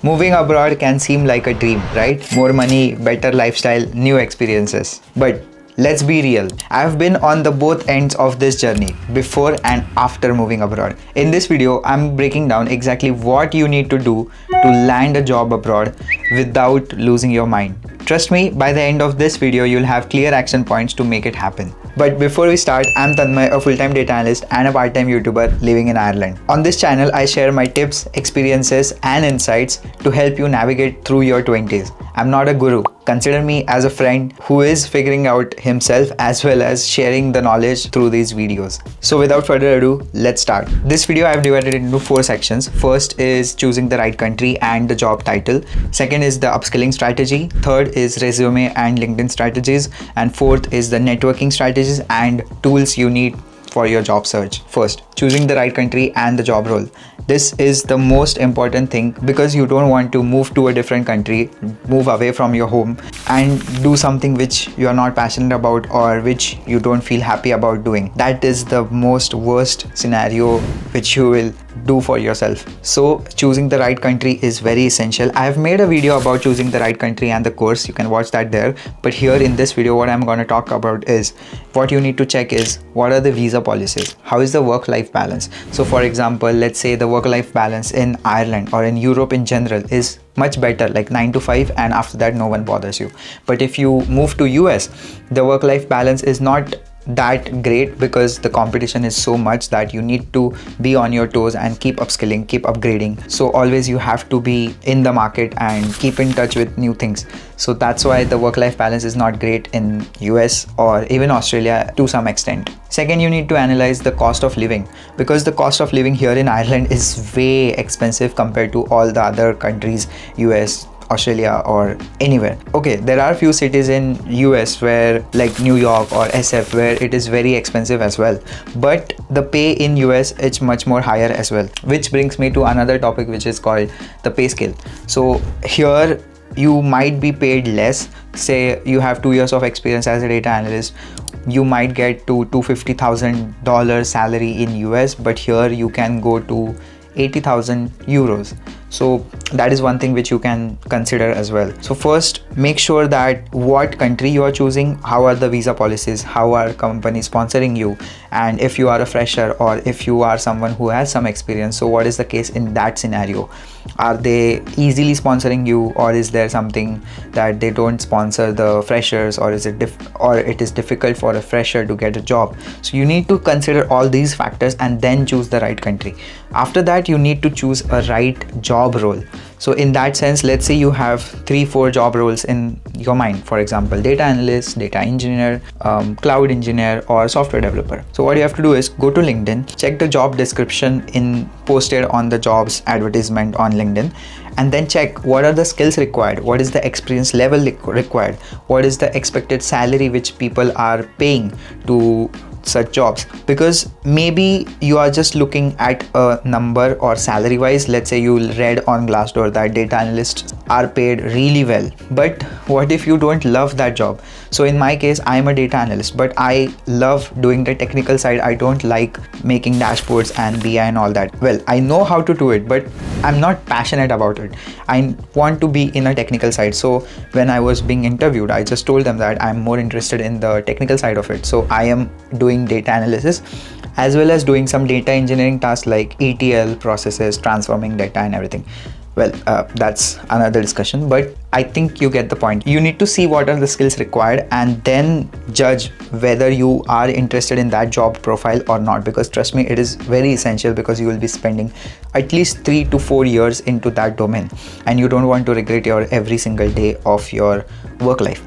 Moving abroad can seem like a dream, right? More money, better lifestyle, new experiences. But let's be real. I've been on the both ends of this journey, before and after moving abroad. In this video, I'm breaking down exactly what you need to do to land a job abroad without losing your mind. Trust me, by the end of this video, you'll have clear action points to make it happen. But before we start, I'm Tanmay, a full-time data analyst and a part-time YouTuber living in Ireland. On this channel, I share my tips, experiences, and insights to help you navigate through your 20s. I'm not a guru. Consider me as a friend who is figuring out himself as well as sharing the knowledge through these videos. So without further ado, let's start. This video I've divided into 4 sections. First is choosing the right country and the job title. Second is the upskilling strategy. Third is resume and LinkedIn strategies. And fourth is the networking strategies and tools you need for your job search. First, choosing the right country and the job role. This is the most important thing because you don't want to move to a different country, move away from your home and do something which you are not passionate about or which you don't feel happy about doing. That is the most worst scenario which you will do for yourself. So choosing the right country is very essential. I have made a video about choosing the right country and the course. You can watch that there. But here in this video, what I'm going to talk about is what you need to check is what are the visa policies? How is the work-life balance? So for example, let's say the work-life balance in Ireland or in Europe in general is much better, like 9 to 5, and after that no one bothers you. But if you move to US, the work-life balance is not that great because the competition is so much that you need to be on your toes and keep upskilling, keep upgrading. So always you have to be in the market and keep in touch with new things. So that's why the work-life balance is not great in US or even Australia to some extent. Second, you need to analyze the cost of living because the cost of living here in Ireland is way expensive compared to all the other countries, US, Australia or anywhere. Okay, there are a few cities in US where like New York or SF where it is very expensive as well, but the pay in US is much more higher as well, which brings me to another topic which is called the pay scale. So here you might be paid less. Say you have 2 years of experience as a data analyst, you might get to $250,000 salary in US, but here you can go to 80,000 euros. So that is one thing which you can consider as well. So first, make sure that what country you are choosing, how are the visa policies, how are companies sponsoring you, and if you are a fresher or if you are someone who has some experience, so what is the case in that scenario? Are they easily sponsoring you, or is there something that they don't sponsor the freshers, or is it it is difficult for a fresher to get a job? So you need to consider all these factors and then choose the right country. After that, you need to choose a right job role. So in that sense, let's say you have 3-4 job roles in your mind. For example, data analyst, data engineer, cloud engineer, or software developer. So what you have to do is go to LinkedIn, check the job description posted on the jobs advertisement on LinkedIn, and then check what are the skills required, what is the experience level required, what is the expected salary which people are paying to such jobs. Because maybe you are just looking at a number or salary wise. Let's say you read on Glassdoor that data analysts are paid really well, but what if you don't love that job? So in my case, I am a data analyst, but I love doing the technical side. I don't like making dashboards and BI and all that. Well, I know how to do it, but I'm not passionate about it. I want to be in a technical side. So when I was being interviewed, I just told them that I'm more interested in the technical side of it. So I am doing data analysis as well as doing some data engineering tasks like ETL processes, transforming data and everything. Well, that's another discussion, but I think you get the point. You need to see what are the skills required and then judge whether you are interested in that job profile or not, because trust me, it is very essential because you will be spending at least 3 to 4 years into that domain and you don't want to regret your every single day of your work life.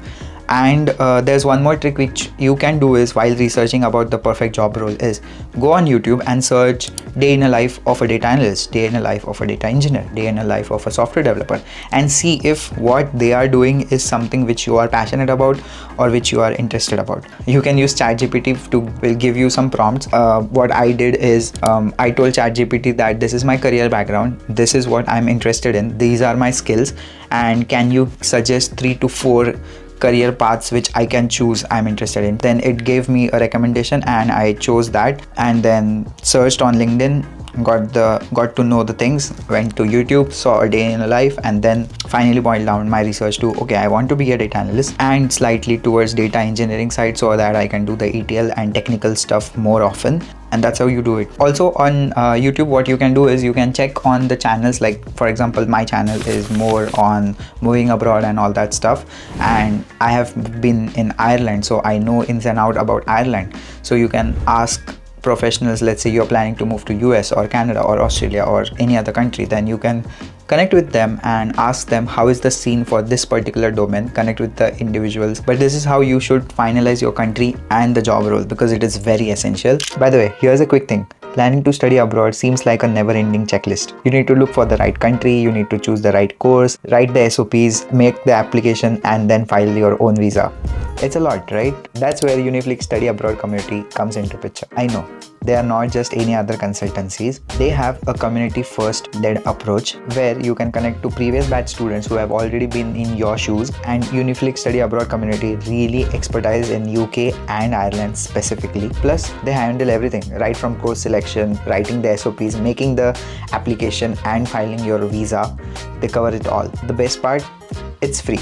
And there's one more trick which you can do is, while researching about the perfect job role, is go on YouTube and search day in a life of a data analyst, day in a life of a data engineer, day in a life of a software developer, and see if what they are doing is something which you are passionate about or which you are interested about. You can use ChatGPT to will give you some prompts. What I did is I told ChatGPT that this is my career background, this is what I'm interested in, these are my skills, and can you suggest 3 to 4 career paths which I can choose I'm interested in. Then it gave me a recommendation and I chose that, and then searched on LinkedIn, got to know the things, went to YouTube, saw a day in a life, and then finally boiled down my research to, okay, I want to be a data analyst and slightly towards data engineering side so that I can do the ETL and technical stuff more often. And that's how you do it. Also on YouTube, what you can do is you can check on the channels, like for example my channel is more on moving abroad and all that stuff, and I have been in Ireland, so I know ins and out about Ireland. So you can ask professionals, let's say you're planning to move to US or Canada or Australia or any other country, then you can connect with them and ask them how is the scene for this particular domain, connect with the individuals. But this is how you should finalize your country and the job role, because it is very essential. By the way, here's a quick thing. Planning to study abroad seems like a never-ending checklist. You need to look for the right country, you need to choose the right course, write the SOPs, make the application, and then file your own visa. It's a lot, right? That's where Uniflik study abroad community comes into picture. I know they are not just any other consultancies. They have a community first led approach where you can connect to previous batch students who have already been in your shoes, and Uniflik study abroad community really expertise in UK and Ireland specifically. Plus they handle everything right from course selection, writing the SOPs, making the application, and filing your visa. They cover it all. The best part, it's free.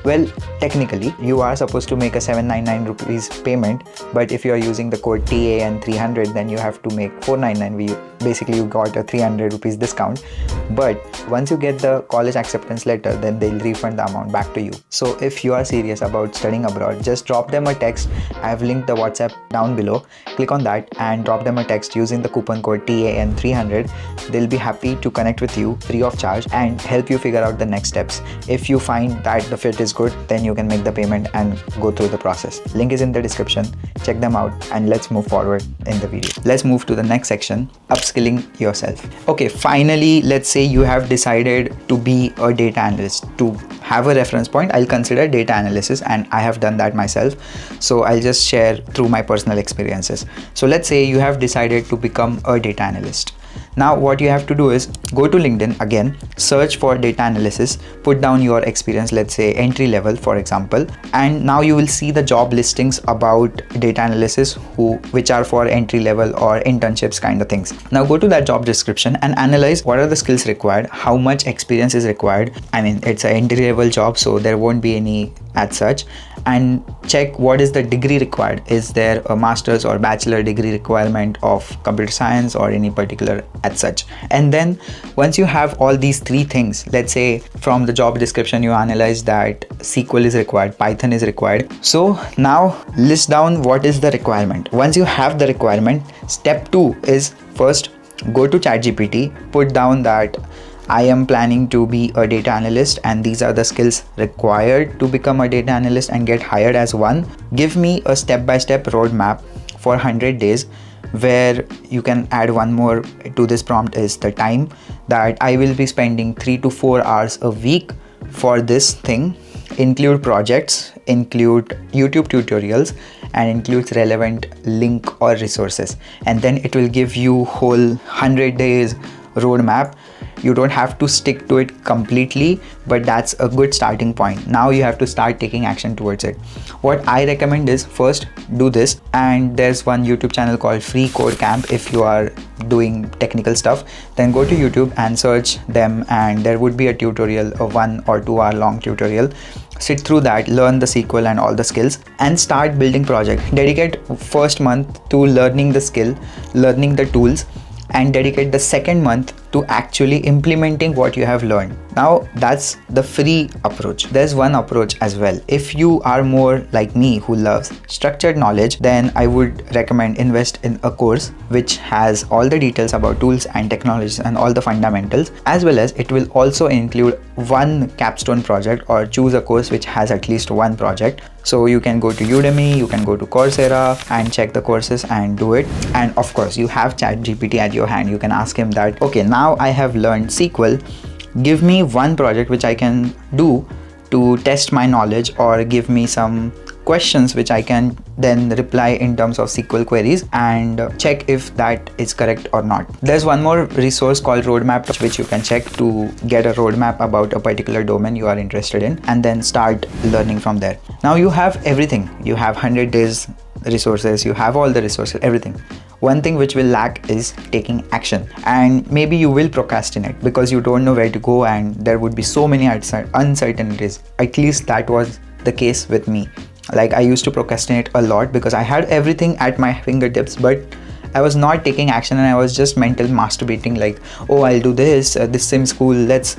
Well, technically you are supposed to make a 799 rupees payment, but if you are using the code TAN300 then you have to make 499. Basically you got a 300 rupees discount, but once you get the college acceptance letter, then they'll refund the amount back to you. So if you are serious about studying abroad, just drop them a text. I have linked the WhatsApp down below. Click on that and drop them a text using the coupon code TAN300. They'll be happy to connect with you free of charge and help you figure out the next steps. If you find that the fit is good, then you can make the payment and go through the process. Link is in the description. Check them out and let's move forward in the video. Let's move to the next section, upskilling yourself. Okay, finally, let's say you have decided to be a data analyst. To have a reference point, I'll consider data analysis, and I have done that myself. So I'll just share through my personal experiences. So let's say you have decided to become a data analyst. Now what you have to do is go to LinkedIn again, search for data analysis, put down your experience, let's say entry level for example, and now you will see the job listings about data analysis which are for entry level or internships kind of things. Now go to that job description and analyze what are the skills required, how much experience is required. I mean, it's an entry level job, so there won't be any as such, and check what is the degree required. Is there a master's or bachelor degree requirement of computer science or any particular as such? And then once you have all these three things, let's say from the job description you analyze that SQL is required, Python is required, so now list down what is the requirement. Once you have the requirement, step 2 is first go to ChatGPT, put down that I am planning to be a data analyst and these are the skills required to become a data analyst and get hired as one. Give me a step-by-step roadmap for 100 days, where you can add one more to this prompt is the time that I will be spending 3 to 4 hours a week for this thing. Include projects, include YouTube tutorials, and includes relevant link or resources, and then it will give you whole 100 days roadmap. You don't have to stick to it completely, but that's a good starting point. Now you have to start taking action towards it. What I recommend is first do this, and there's one YouTube channel called Free Code Camp. If you are doing technical stuff, then go to YouTube and search them, and there would be a tutorial, a 1 or 2 hour long tutorial. Sit through that, learn the SQL and all the skills, and start building project. Dedicate first month to learning the skill, learning the tools, and dedicate the second month to actually implementing what you have learned. Now that's the free approach. There's one approach as well. If you are more like me who loves structured knowledge, then I would recommend invest in a course which has all the details about tools and technologies and all the fundamentals, as well as it will also include one capstone project, or choose a course which has at least one project. So you can go to Udemy, you can go to Coursera and check the courses and do it. And of course you have ChatGPT at your hand. You can ask him that, okay, now I have learned SQL, give me one project which I can do to test my knowledge, or give me some questions which I can then reply in terms of SQL queries and check if that is correct or not. There's one more resource called Roadmap, which you can check to get a roadmap about a particular domain you are interested in, and then start learning from there. Now you have everything. You have 100 days resources, you have all the resources, everything. One thing which will lack is taking action, and maybe you will procrastinate because you don't know where to go and there would be so many uncertainties. At least that was the case with me. Like, I used to procrastinate a lot because I had everything at my fingertips, but I was not taking action, and I was just mental masturbating, like, oh, I'll do this, this seems cool, let's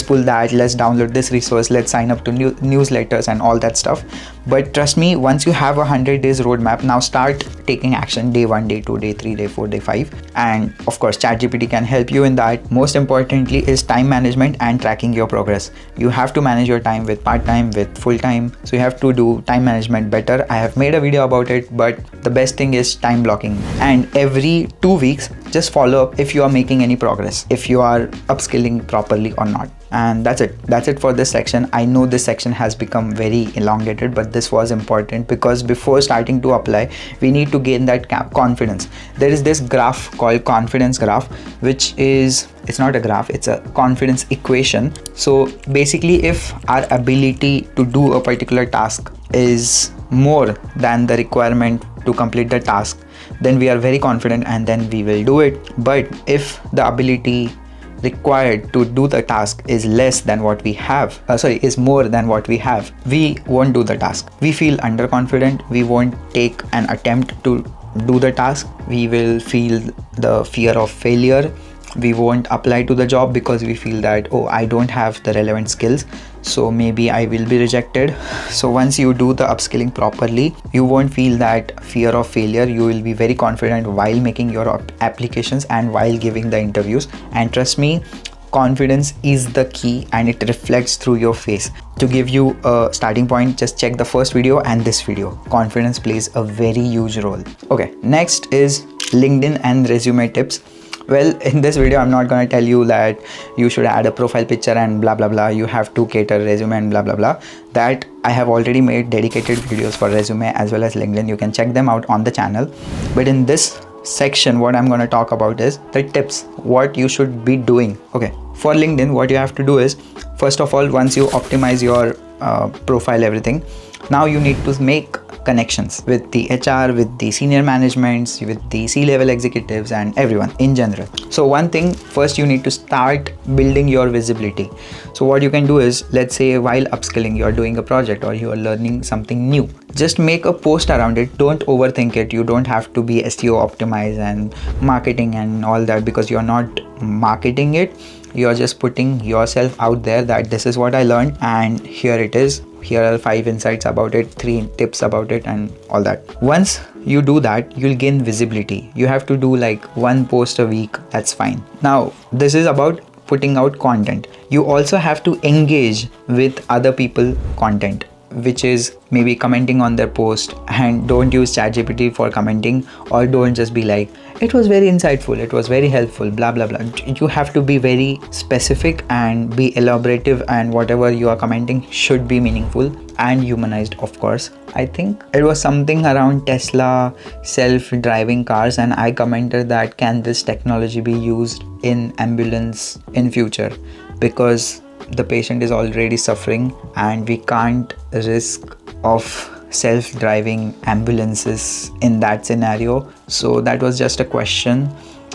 pull that, let's download this resource, let's sign up to newsletters and all that stuff. But trust me, once you have 100 days roadmap, now start taking action. Day 1, day 2, day 3, day 4, day 5, and of course ChatGPT can help you in that. Most importantly is time management and tracking your progress. You have to manage your time with part-time, with full-time, so you have to do time management better. I have made a video about it, but the best thing is time blocking, and every 2 weeks just follow up if you are making any progress, if you are upskilling properly or not. And that's it for this section. I know this section has become very elongated, but this was important because before starting to apply, we need to gain that confidence. There is this graph called confidence graph, which is, it's not a graph, it's a confidence equation. So basically, if our ability to do a particular task is more than the requirement to complete the task, then we are very confident and then we will do it. But if the ability required to do the task is less than what we have, is more than what we have, we won't do the task. We feel underconfident, we won't take an attempt to do the task, we will feel the fear of failure, we won't apply to the job because we feel that, oh, I don't have the relevant skills, so maybe I will be rejected. So once you do the upskilling properly, you won't feel that fear of failure. You will be very confident while making your applications and while giving the interviews. And trust me, confidence is the key and it reflects through your face. To give you a starting point, just check the first video and this video. Confidence plays a very huge role. Okay, next is LinkedIn and resume tips. Well, in this video, I'm not going to tell you that you should add a profile picture and blah, blah, blah. You have to cater resume and blah, blah, blah. That I have already made dedicated videos for resume as well as LinkedIn. You can check them out on the channel. But in this section, what I'm going to talk about is the tips, what you should be doing. Okay, for LinkedIn, what you have to do is, first of all, once you optimize your profile, everything, now you need to make connections with the HR, with the senior managements, with the C-level executives and everyone in general. So one thing, first you need to start building your visibility. So what you can do is, let's say while upskilling, you're doing a project or you are learning something new, just make a post around it. Don't overthink it. You don't have to be SEO optimized and marketing and all that, because you're not marketing it. You're just putting yourself out there that this is what I learned and here it is. Here are 5 insights about it, 3 tips about it and all that. Once you do that, you'll gain visibility. You have to do like 1 post a week. That's fine. Now, this is about putting out content. You also have to engage with other people content, which is maybe commenting on their post. And don't use ChatGPT for commenting, or don't just be like, it was very insightful, it was very helpful, blah, blah, blah. You have to be very specific and be elaborative, and whatever you are commenting should be meaningful and humanized, of course. I think it was something around Tesla self-driving cars, and I commented that, can this technology be used in ambulance in future? Because the patient is already suffering and we can't risk of self-driving ambulances in that scenario. So that was just a question.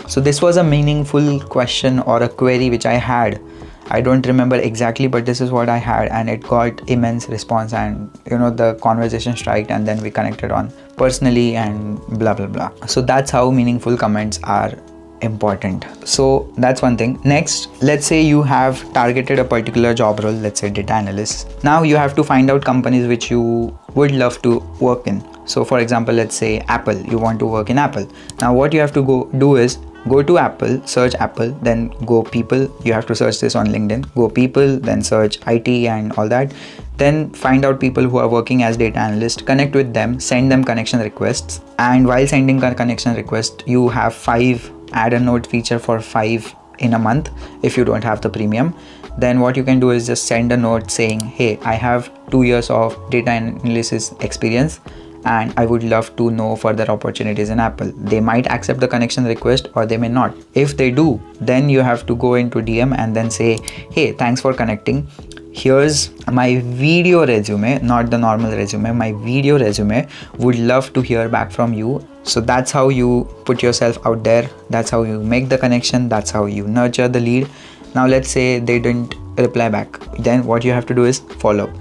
So this was a meaningful question or a query which I had. I don't remember exactly, but this is what I had, and it got immense response, and the conversation striked, and then we connected on personally and blah blah blah. So that's how meaningful comments are important. So that's one thing. Next, let's say you have targeted a particular job role, let's say data analyst. Now you have to find out companies which you would love to work in. So for example, let's say Apple, you want to work in Apple. Now what you have to go do is go to Apple, search Apple, then go people. You have to search this on LinkedIn. Go people, then search IT and all that. Then find out people who are working as data analysts, connect with them, send them connection requests. And while sending a connection request, you have 5 add a note feature for 5 in a month if you don't have the premium. Then what you can do is just send a note saying, hey, I have 2 years of data analysis experience and I would love to know further opportunities in Apple. They might accept the connection request or they may not. If they do, then you have to go into DM and then say, hey, thanks for connecting. here's my video resume, not the normal resume, my video resume, would love to hear back from you. So that's how you put yourself out there, that's how you make the connection, that's how you nurture the lead. Now let's say they didn't reply back, then what you have to do is follow up.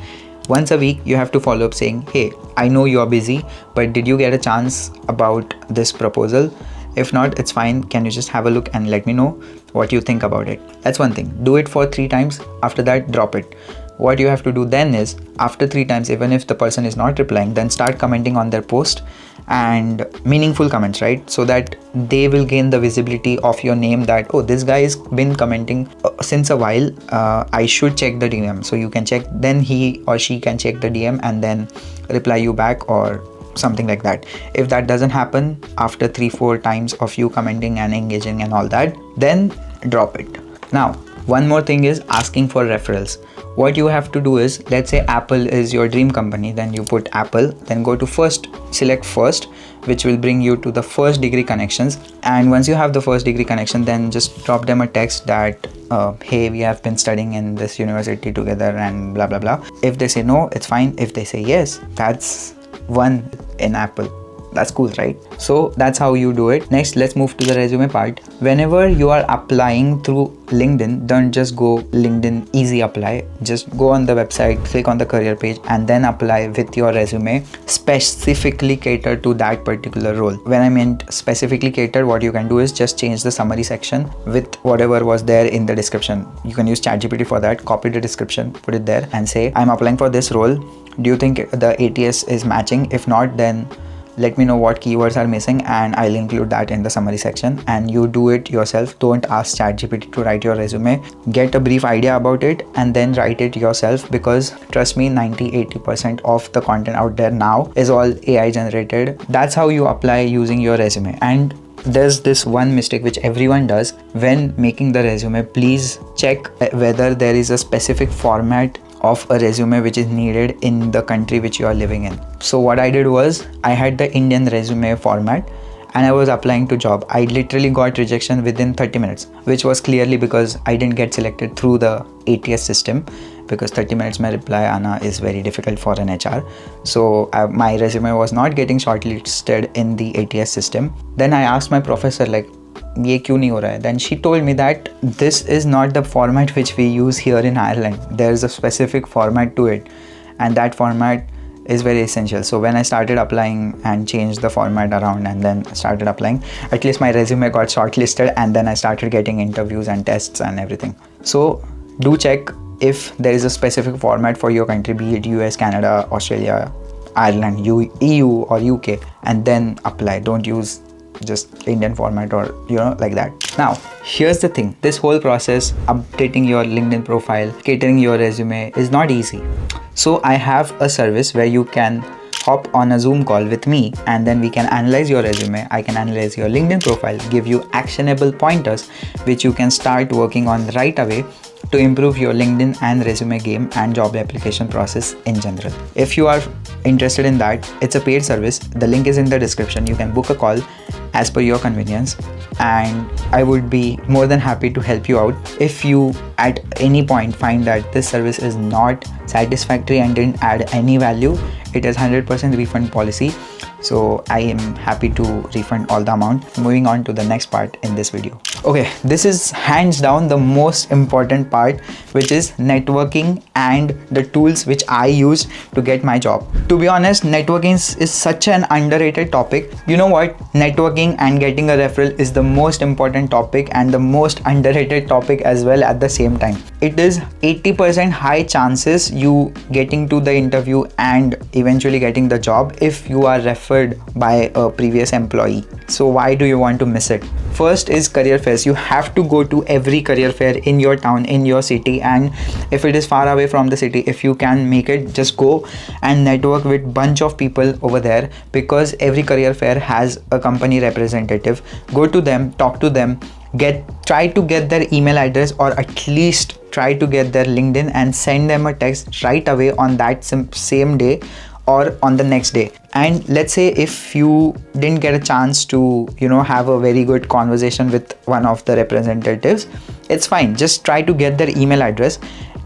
Once a week you have to follow up saying, hey, I know you are busy, but did you get a chance about this proposal? If not, it's fine, can you just have a look and let me know what you think about it? That's one thing. Do it for 3 times. After that, drop it. What you have to do then is, after 3 times, even if the person is not replying, then start commenting on their post, and meaningful comments, right? So that they will gain the visibility of your name, that, oh, this guy has been commenting since a while, I should check the DM. So you can check, then he or she can check the DM and then reply you back or something like that. If that doesn't happen after 3-4 times of you commenting and engaging and all that, then drop it. Now, one more thing is asking for referrals. What you have to do is, let's say Apple is your dream company, then you put Apple, then go to first, select first, which will bring you to the first degree connections. And once you have the first degree connection, then just drop them a text that, hey, we have been studying in this university together and blah blah blah. If they say no, it's fine. If they say yes, that's one in Apple. That's cool, right? So that's how you do it. Next, let's move to the resume part. Whenever you are applying through LinkedIn, don't just go LinkedIn easy apply. Just go on the website, click on the career page, and then apply with your resume specifically catered to that particular role. When I meant specifically catered, what you can do is just change the summary section with whatever was there in the description. You can use ChatGPT for that. Copy the description, put it there, and say, I'm applying for this role. Do you think the ATS is matching? If not, then let me know what keywords are missing and I'll include that in the summary section. And you do it yourself. Don't ask ChatGPT to write your resume. Get a brief idea about it and then write it yourself, because trust me, 90-80% of the content out there now is all AI generated. That's how you apply using your resume. And there's this one mistake which everyone does when making the resume. Please check whether there is a specific format of a resume which is needed in the country which you are living in. So what I did was, I had the Indian resume format and I was applying to job. I literally got rejection within 30 minutes, which was clearly because I didn't get selected through the ATS system, because 30 minutes mein reply aana is very difficult for an HR. So my resume was not getting shortlisted in the ATS system. Then I asked my professor, like, ये क्यों नहीं हो रहा है? Then she told me that this is not the format which we use here in Ireland. There is a specific format to it, and that format is very essential. So when I started applying and changed the format around and then started applying, at least my resume got shortlisted, and then I started getting interviews and tests and everything. So do check if there is a specific format for your country, be it US, Canada, Australia, Ireland, EU or UK, and then apply. Don't use just Indian format or like that. Now here's the thing, this whole process, updating your LinkedIn profile, catering your resume, is not easy. So I have a service where you can hop on a Zoom call with me, and then we can analyze your resume. I can analyze your LinkedIn profile, give you actionable pointers which you can start working on right away to improve your LinkedIn and resume game and job application process in general. If you are interested in that, it's a paid service. The link is in the description. You can book a call as per your convenience, and I would be more than happy to help you out. If you at any point find that this service is not satisfactory and didn't add any value, it is 100% refund policy. So I am happy to refund all the amount. Moving on to the next part in this video. Okay, this is hands down the most important part, which is networking and the tools which I use to get my job. To be honest, networking is such an underrated topic. You know what? Networking and getting a referral is the most important topic and the most underrated topic as well at the same time. It is 80% high chances you getting to the interview and eventually getting the job if you are referred by a previous employee. So why do you want to miss it? First is career fairs. You have to go to every career fair in your town, in your city, and if it is far away from the city, if you can make it, just go and network with bunch of people over there, because every career fair has a company representative. Go to them, talk to them, try to get their email address, or at least try to get their LinkedIn and send them a text right away on that same day or on the next day. And let's say if you didn't get a chance to have a very good conversation with one of the representatives, it's fine. Just try to get their email address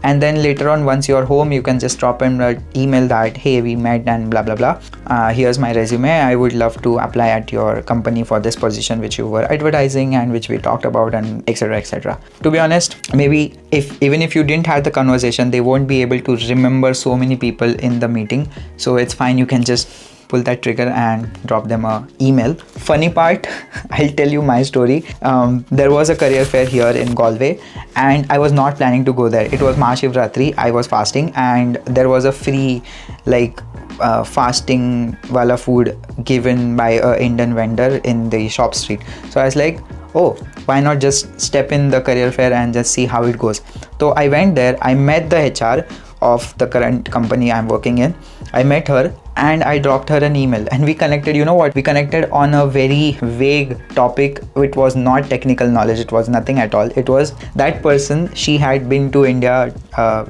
and then later on, once you're home, you can just drop him an email that, hey, we met and blah blah blah, here's my resume, I would love to apply at your company for this position which you were advertising and which we talked about, and etc etc. To be honest, maybe even if you didn't have the conversation, they won't be able to remember so many people in the meeting, so it's fine, you can just pull that trigger and drop them a email. Funny part, I'll tell you my story. There was a career fair here in Galway and I was not planning to go there. It was Mahashivratri, I was fasting, and there was a free fasting wala food given by a Indian vendor in the shop street. So I was like, oh, why not just step in the career fair and just see how it goes. So I went there, I met the HR of the current company I'm working in. I met her and I dropped her an email and we connected. You know what? We connected on a very vague topic. It was not technical knowledge. It was nothing at all. It was that person, she had been to India,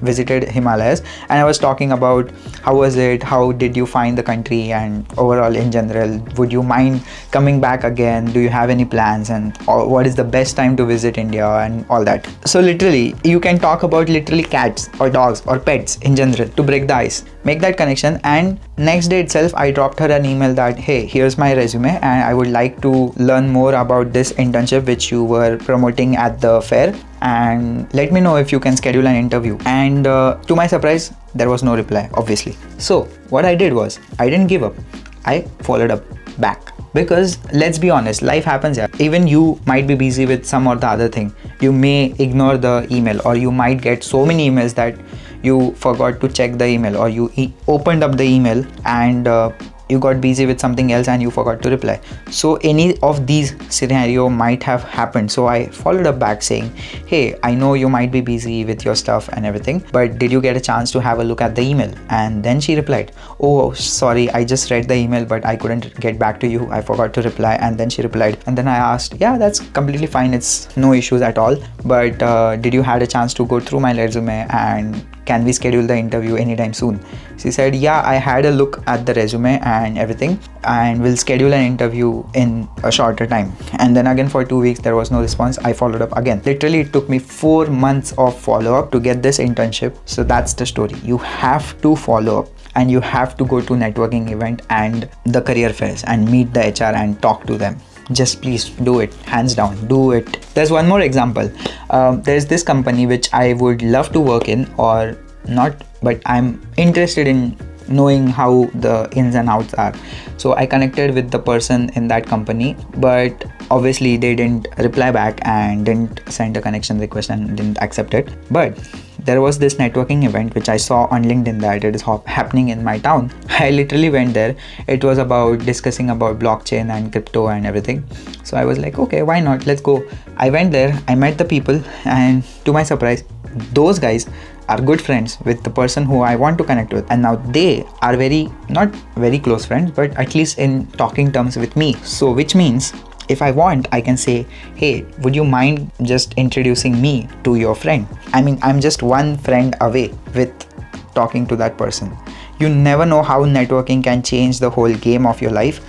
visited Himalayas, and I was talking about how was it, how did you find the country, and overall in general, would you mind coming back again? Do you have any plans, and what is the best time to visit India and all that. So literally, you can talk about literally cats or dogs or pets in general to break the ice, make that connection. And next day itself, I dropped her an email that, hey, here's my resume and I would like to learn more about this internship which you were promoting at the fair, and let me know if you can schedule an interview. And to my surprise, there was no reply, obviously. So what I did was, I didn't give up. I followed up back, because let's be honest, life happens. Even you might be busy with some or the other thing. You may ignore the email, or you might get so many emails that you forgot to check the email, or you opened up the email and you got busy with something else and you forgot to reply. So any of these scenario might have happened. So I followed up back saying, hey, I know you might be busy with your stuff and everything, but did you get a chance to have a look at the email? And then she replied, oh, sorry, I just read the email, but I couldn't get back to you. I forgot to reply. And then she replied, and then I asked, yeah, that's completely fine. It's no issues at all. But did you had a chance to go through my resume, and can we schedule the interview anytime soon? She said, yeah, I had a look at the resume and everything, and we'll schedule an interview in a shorter time. And then again for 2 weeks, there was no response. I followed up again. Literally, it took me 4 months of follow-up to get this internship. So that's the story. You have to follow up, and you have to go to networking event and the career fairs and meet the HR and talk to them. Just please do it, hands down, do it. There's one more example. There's this company which I would love to work in, or not, but I'm interested in knowing how the ins and outs are. So I connected with the person in that company, but obviously they didn't reply back and didn't send a connection request and didn't accept it. But there was this networking event which I saw on LinkedIn that it is happening in my town. I literally went there. It was about discussing about blockchain and crypto and everything. So I was like, okay, why not? Let's go. I went there, I met the people, and to my surprise, those guys are good friends with the person who I want to connect with, and now they are not very close friends, but at least in talking terms with me. So which means if I want, I can say, hey, would you mind just introducing me to your friend? I mean, I'm just one friend away with talking to that person. You never know how networking can change the whole game of your life.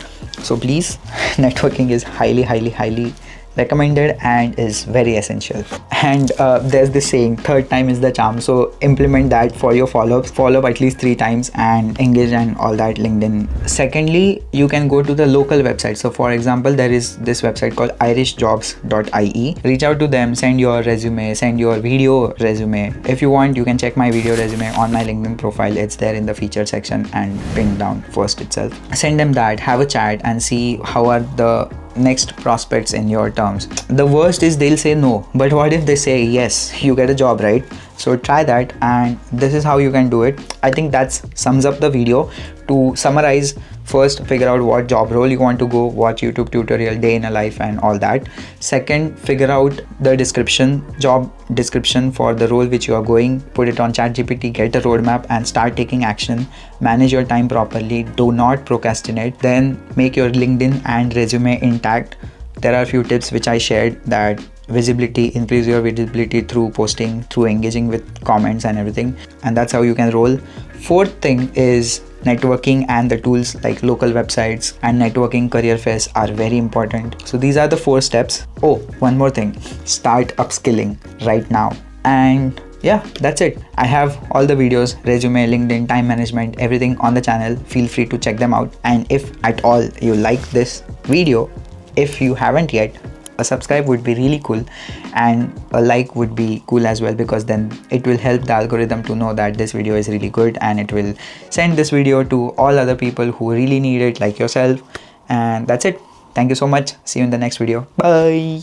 So please, networking is highly recommended and is very essential. And there's this saying, third time is the charm. So implement that for your follow-ups. Follow up at least 3 times and engage and all that LinkedIn. Secondly, you can go to the local website. So for example, there is this website called irishjobs.ie. Reach out to them, send your resume, send your video resume. If you want, you can check my video resume on my LinkedIn profile. It's there in the featured section and pinned down first itself. Send them that, have a chat and see how are the next prospects in your terms. The worst is they'll say no, but what if they say yes? You get a job, right? So try that, and this is how you can do it. I think that sums up the video. To summarize, first, figure out what job role you want to go, watch YouTube tutorial, day in a life and all that. Second, figure out the job description for the role which you are going, put it on ChatGPT, get a roadmap and start taking action. Manage your time properly, do not procrastinate. Then make your LinkedIn and resume intact. There are a few tips which I shared, that visibility, increase your visibility through posting, through engaging with comments and everything, and that's how you can roll. Fourth thing is networking, and the tools like local websites and networking career fairs are very important. So these are the 4 steps. Oh, one more thing, start upskilling right now. And yeah, that's it. I have all the videos, resume, LinkedIn, time management, everything on the channel. Feel free to check them out. And if at all you like this video, if you haven't yet, a subscribe would be really cool, and a like would be cool as well, because then it will help the algorithm to know that this video is really good, and it will send this video to all other people who really need it, like yourself. And that's it. Thank you so much. See you in the next video. Bye.